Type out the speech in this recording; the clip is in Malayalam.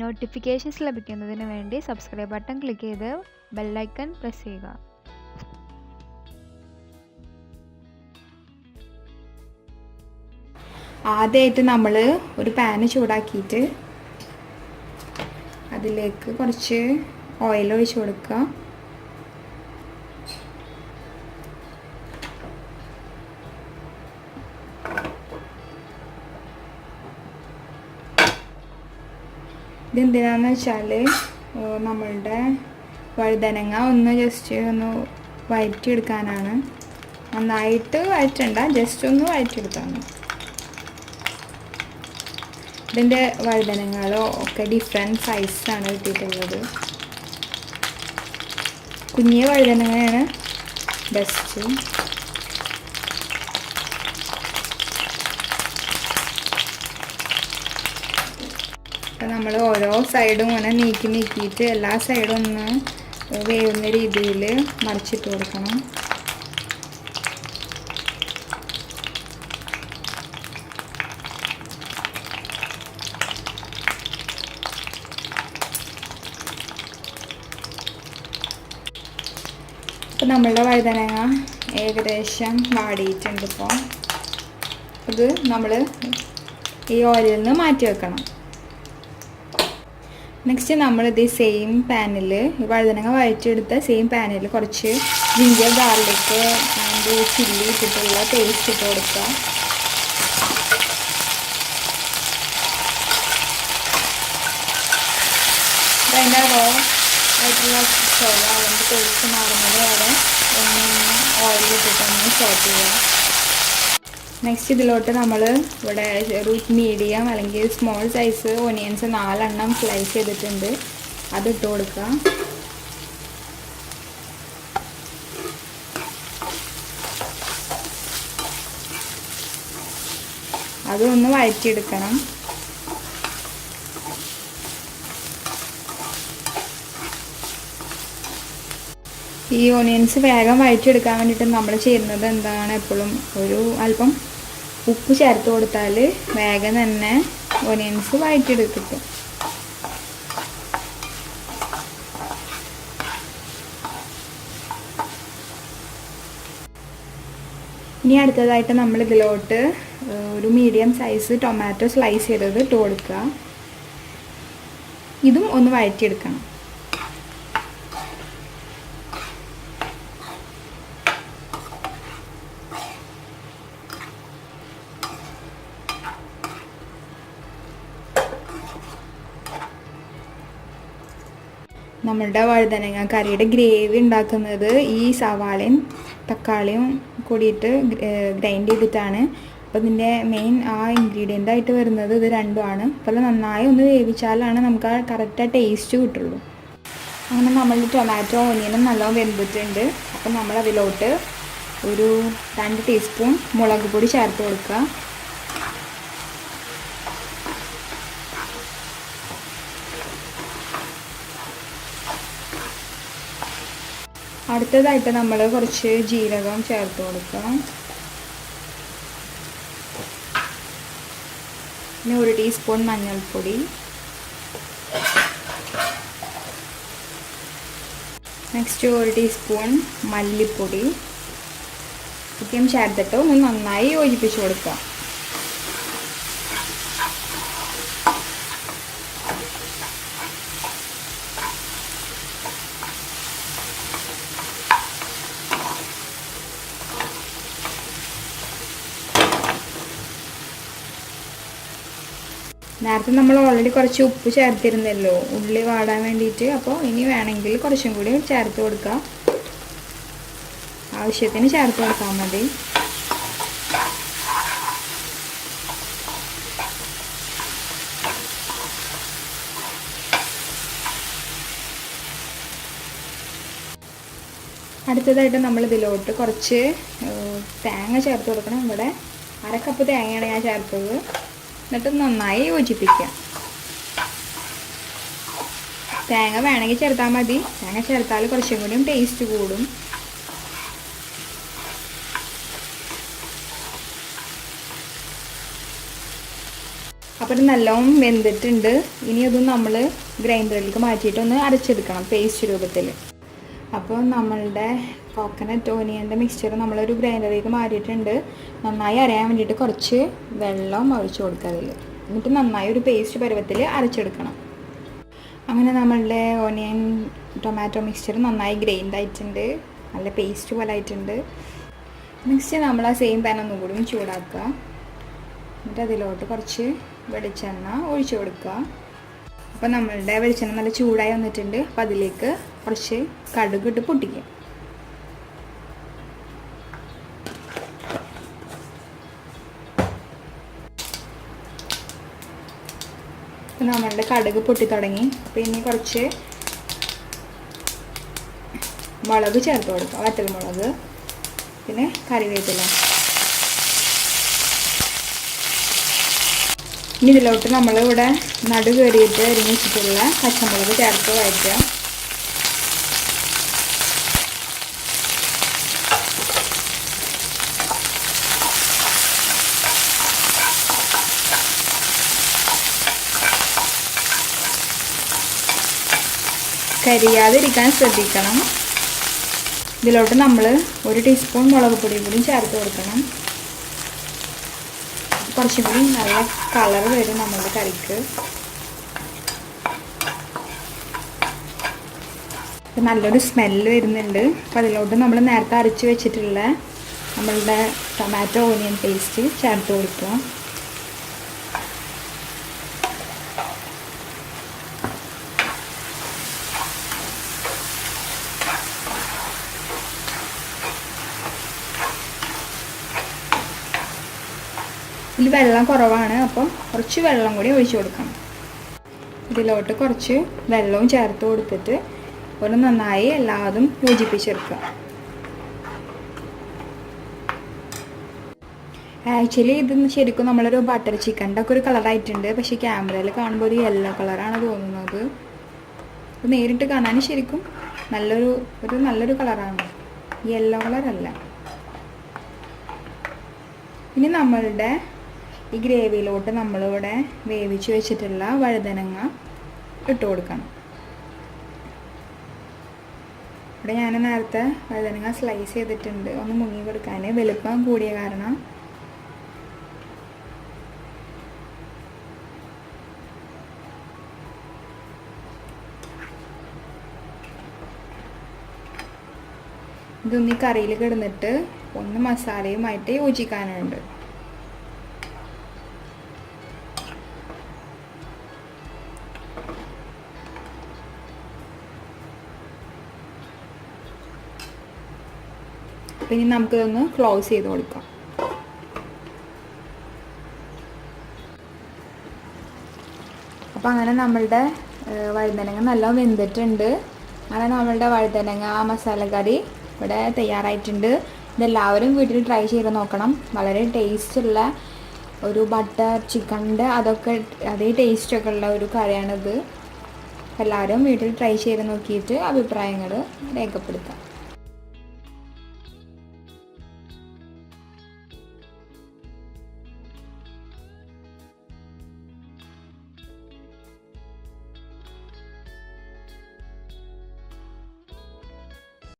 നോട്ടിഫിക്കേഷൻസ് ലഭിക്കുന്നതിന് വേണ്ടി സബ്സ്ക്രൈബ് ബട്ടൺ ക്ലിക്ക് ചെയ്ത് ബെൽ ഐക്കൺ പ്രസ് ചെയ്യുക. ആദ്യമായിട്ട് നമ്മൾ ഒരു പാന് ചൂടാക്കിയിട്ട് അതിലേക്ക് കുറച്ച് ഓയിൽ ഒഴിച്ച് കൊടുക്കുക. ഇതെന്തിനാന്ന് വെച്ചാൽ നമ്മളുടെ വഴുതനങ്ങ ഒന്ന് ജസ്റ്റ് ഒന്ന് വഴറ്റിയെടുക്കാനാണ്. നന്നായിട്ട് വഴറ്റണ്ട, ജസ്റ്റ് ഒന്ന് വഴറ്റിയെടുക്കാൻ. ഇതിൻ്റെ വഴുതനങ്ങളോ ഒക്കെ ഡിഫറെൻറ്റ് സൈസാണ് കിട്ടിയിട്ടുള്ളത്. കുഞ്ഞിയ വഴുതനങ്ങയാണ് ബെസ്റ്റ്. അപ്പം നമ്മൾ ഓരോ സൈഡും ഇങ്ങനെ നീക്കിയിട്ട് എല്ലാ സൈഡും ഒന്ന് വേവുന്ന രീതിയിൽ മറിച്ചിട്ട് കൊടുക്കണം. അപ്പം നമ്മളുടെ വഴുതനങ്ങ ഏകദേശം വാടിയിട്ടുണ്ട്. ഇപ്പോൾ ഇത് നമ്മൾ ഈ ഓയിലിൽ നിന്ന് മാറ്റി വെക്കണം. നെക്സ്റ്റ് നമ്മളിത് സെയിം പാനിൽ വഴുതനങ്ങ വഴറ്റിയെടുത്ത സെയിം പാനിൽ കുറച്ച് ജിഞ്ചർ ഗാർലിക് ആൻഡ് ചില്ലി ഇട്ടിട്ടുള്ള പേസ്റ്റ് ഇട്ട് കൊടുക്കുക. അതിൻ്റെ റോ ആയിട്ടുള്ള ചോള അതിൻ്റെ ടേസ്റ്റ് മാറുന്നത് വരെ ഓയിൽ ഇട്ടിട്ടൊന്ന് സോട്ട് ചെയ്യുക. നെക്സ്റ്റ് ഇതിലോട്ട് നമ്മൾ ഇവിടെ ഒരു മീഡിയം അല്ലെങ്കിൽ സ്മോൾ സൈസ് ഓനിയൻസ് 4 എണ്ണം സ്ലൈസ് ചെയ്തിട്ടുണ്ട്, അതിട്ട് കൊടുക്കുക. അതൊന്ന് വഴറ്റിയെടുക്കണം. ഈ ഓനിയൻസ് വേഗം വഴറ്റിയെടുക്കാൻ വേണ്ടിയിട്ട് നമ്മൾ ചെയ്യുന്നത് എന്താണ്, എപ്പോഴും ഒരു അല്പം ഉപ്പ് ചേർത്ത് കൊടുത്താൽ വേഗം തന്നെ ഓനിയൻസ് വഴറ്റിയെടുക്കും. ഇനി അടുത്തതായിട്ട് നമ്മൾ ഇതിലോട്ട് ഒരു മീഡിയം സൈസ് ടൊമാറ്റോ സ്ലൈസ് ചെയ്തത് ഇട്ട് കൊടുക്കുക. ഇതും ഒന്ന് വഴറ്റിയെടുക്കണം. നമ്മളുടെ വഴുതനങ്ങ കറിയുടെ ഗ്രേവി ഉണ്ടാക്കുന്നത് ഈ സവാളയും തക്കാളിയും കൂടിയിട്ട് ഗ്രൈൻഡ് ചെയ്തിട്ടാണ്. അപ്പോൾ ഇതിൻ്റെ മെയിൻ ഇൻഗ്രീഡിയൻ്റ് ആയിട്ട് വരുന്നത് ഇത് രണ്ടുമാണ്. അപ്പോൾ നന്നായി ഒന്ന് വേവിച്ചാലാണ് നമുക്ക് ആ കറക്റ്റ് ടേസ്റ്റ് കിട്ടുള്ളൂ. അങ്ങനെ നമ്മളുടെ ടൊമാറ്റോ ഓനിയനും നല്ലോണം വെന്തിട്ടുണ്ട്. അപ്പം നമ്മൾ അതിലോട്ട് ഒരു 2 ടീസ്പൂൺ മുളക് പൊടി ചേർത്ത് കൊടുക്കുക. അടുത്തതായിട്ട് നമ്മൾ കുറച്ച് ജീരകം ചേർത്ത് കൊടുക്കാം. പിന്നെ 1 ടീസ്പൂൺ മഞ്ഞൾപ്പൊടി, നെക്സ്റ്റ് 1 ടീസ്പൂൺ മല്ലിപ്പൊടി ഒക്കെയും ചേർത്തിട്ട് ഒന്ന് നന്നായി യോജിപ്പിച്ച് കൊടുക്കുക. നേരത്തെ നമ്മൾ ഓൾറെഡി കുറച്ച് ഉപ്പ് ചേർത്തിരുന്നല്ലോ ഉള്ളി വാടാൻ വേണ്ടിയിട്ട്. അപ്പോൾ ഇനി വേണമെങ്കിൽ കുറച്ചും കൂടി ചേർത്ത് കൊടുക്കുക. ആവശ്യത്തിന് ചേർത്ത് കൊടുത്താൽ മതി. അടുത്തതായിട്ട് നമ്മൾ ഇതിലോട്ട് കുറച്ച് തേങ്ങ ചേർത്ത് കൊടുക്കണം. ഇവിടെ 1 കപ്പ് തേങ്ങയാണ് ഞാൻ ചേർത്തത്. എന്നിട്ട് നന്നായി യോജിപ്പിക്കുക. തേങ്ങ വേണമെങ്കിൽ ചേർത്താൽ മതി. തേങ്ങ ചേർത്താൽ കുറച്ചും കൂടിയും ടേസ്റ്റ് കൂടും. അപ്പോൾ ഇത് നല്ലോണം വെന്തിട്ടുണ്ട്. ഇനി അതും നമ്മൾ ഗ്രൈൻഡറിലേക്ക് മാറ്റിയിട്ടൊന്ന് അരച്ചെടുക്കണം പേസ്റ്റ് രൂപത്തിൽ. അപ്പോൾ നമ്മളുടെ കോക്കനട്ട് ഓനിയൻ്റെ മിക്സ്ചർ നമ്മളൊരു ഗ്രൈൻഡറിലേക്ക് മാറ്റിയിട്ടുണ്ട്. നന്നായി അരയാൻ വേണ്ടിയിട്ട് കുറച്ച് വെള്ളം ഒഴിച്ച് കൊടുക്കുക അതിൽ. എന്നിട്ട് നന്നായി ഒരു പേസ്റ്റ് പരുവത്തിൽ അരച്ചെടുക്കണം. അങ്ങനെ നമ്മളുടെ ഓനിയൻ ടൊമാറ്റോ മിക്സ്ചർ നന്നായി ഗ്രൈൻഡ് ആയിട്ടുണ്ട്, നല്ല പേസ്റ്റ് പോലെ ആയിട്ടുണ്ട്. മിക്സ്ചർ നമ്മൾ ആ സെയിം പാൻ ഒന്നും കൂടി ചൂടാക്കുക. എന്നിട്ട് അതിലോട്ട് കുറച്ച് വെളിച്ചെണ്ണ ഒഴിച്ചു കൊടുക്കുക. അപ്പോൾ നമ്മളുടെ വെളിച്ചെണ്ണ നല്ല ചൂടായി വന്നിട്ടുണ്ട്. അപ്പോൾ അതിലേക്ക് കുറച്ച് കടുക് ഇട്ട് പൊട്ടിക്കുക. അപ്പോൾ നമ്മളുടെ കടുക് പൊട്ടി തുടങ്ങി. അപ്പോൾ ഇനി കുറച്ച് മുളക് ചേർത്ത് കൊടുക്കുക, വറ്റൽമുളക്, പിന്നെ കറിവേപ്പില. ഇനി ഇതിലോട്ട് നമ്മളിവിടെ നടു കയറിയിട്ട് അരിഞ്ഞ് വെച്ചിട്ടുള്ള പച്ചമുളക് ചേർത്ത് വഴറ്റുക. കരിയാതിരിക്കാൻ ശ്രദ്ധിക്കണം. ഇതിലോട്ട് നമ്മൾ 1 ടീസ്പൂൺ മുളക് പൊടി കൂടി ചേർത്ത് കൊടുക്കണം. കുറച്ചും കൂടി നല്ല കളർ വരും നമ്മളുടെ കറിക്ക്. നല്ലൊരു സ്മെല്ല് വരുന്നുണ്ട്. അപ്പോൾ അതിലോട്ട് നമ്മൾ നേരത്തെ അരച്ച് വെച്ചിട്ടുള്ള നമ്മളുടെ ടൊമാറ്റോ ഓനിയൻ പേസ്റ്റ് ചേർത്ത് കൊടുക്കുക. ഇതിൽ വെള്ളം കുറവാണ്, അപ്പോൾ കുറച്ച് വെള്ളം കൂടി ഒഴിച്ചു കൊടുക്കണം. ഇതിലോട്ട് കുറച്ച് വെള്ളവും ചേർത്ത് കൊടുത്തിട്ട് ഒരു നന്നായി എല്ലാതും യോജിപ്പിച്ചെടുക്കുക. ആക്ച്വലി ഇത് ശരിക്കും നമ്മളൊരു ബട്ടർ ചിക്കൻ്റെ ഒക്കെ ഒരു കളറായിട്ടുണ്ട്. പക്ഷേ ക്യാമറയിൽ കാണുമ്പോൾ ഒരു യെല്ലോ കളറാണ് തോന്നുന്നത്. അപ്പോൾ നേരിട്ട് കാണാൻ ശരിക്കും നല്ലൊരു കളറാണ്, യെല്ലോ കളറല്ല. ഇനി നമ്മളുടെ ഈ ഗ്രേവിയിലോട്ട് നമ്മളിവിടെ വേവിച്ച് വെച്ചിട്ടുള്ള വഴുതനങ്ങ ഇട്ട് കൊടുക്കണം. ഇവിടെ ഞാൻ നേരത്തെ വഴുതനങ്ങ സ്ലൈസ് ചെയ്തിട്ടുണ്ട്, ഒന്ന് മുങ്ങി കൊടുക്കാൻ. വലുപ്പം കൂടിയ കാരണം ഇതൊന്ന് ഈ കറിയിൽ കിടന്നിട്ട് ഒന്ന് മസാലയുമായിട്ട് യോജിക്കാനുണ്ട്. ഇനി നമുക്കിതൊന്ന് ക്ലോസ് ചെയ്ത് കൊടുക്കാം. അപ്പോൾ അങ്ങനെ നമ്മളുടെ വഴുതനങ്ങ നല്ല വെന്തിട്ടുണ്ട്. അങ്ങനെ നമ്മളുടെ വഴുതനങ്ങ മസാലക്കറി ഇവിടെ തയ്യാറായിട്ടുണ്ട്. ഇതെല്ലാവരും വീട്ടിൽ ട്രൈ ചെയ്ത് നോക്കണം. വളരെ ടേസ്റ്റുള്ള ഒരു ബട്ടർ ചിക്കൻ്റെ അതേ ടേസ്റ്റൊക്കെ ഉള്ള ഒരു കറിയാണിത്. എല്ലാവരും വീട്ടിൽ ട്രൈ ചെയ്ത് നോക്കിയിട്ട് അഭിപ്രായങ്ങൾ രേഖപ്പെടുത്താം.